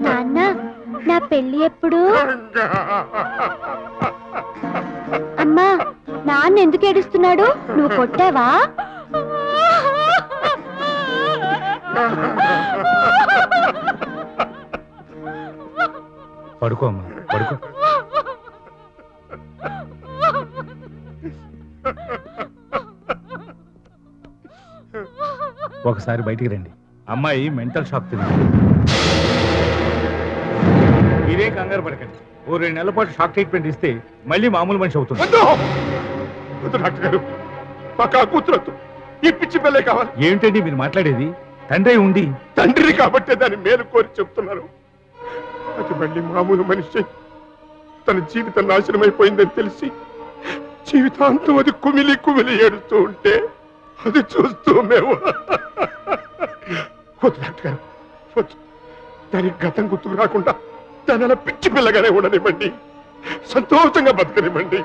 నాన్న, నా పెళ్లి ఎప్పుడు? అమ్మా, నాన్న ఎందుకు ఏడుస్తున్నాడు? నువ్వు కొట్టావా? పడుకో అమ్మా, పడుకో. ఒకసారి బయటికి రండి. అమ్మాయి మెంటల్ షాక్ తింది. మీరేం కంగారు పడకండి. ఓ 2 నెలల పాటు షాక్ ట్రీట్మెంట్ ఇస్తే మళ్ళీ మామూలు మనిషి అవుతుంది. డాక్టర్ గారు, మాకు ఆ కూతురొద్దు. ఈ పిచ్చి పిల్లే కావాలి. ఏమిటండి మీరు మాట్లాడేది? తండ్రి ఉండి తండ్రిని కాబట్టే దాన్ని మేలు కోరి చెప్తున్నారు. అది మళ్ళీ మామూలు మనిషి తన జీవితం నాశనమైపోయిందని తెలిసి జీవితాంతం అది కుమిలి కుమిలి ఏడుస్తూ ఉంటే అది చూస్తూ మేము వద్దు డాక్టర్ గారు, వద్దు. దానికి గతం గుర్తుకు రాకుండా దాని అలా పిచ్చి పిల్లగానే ఉండనివ్వండి. సంతోషంగా బతకనివ్వండి.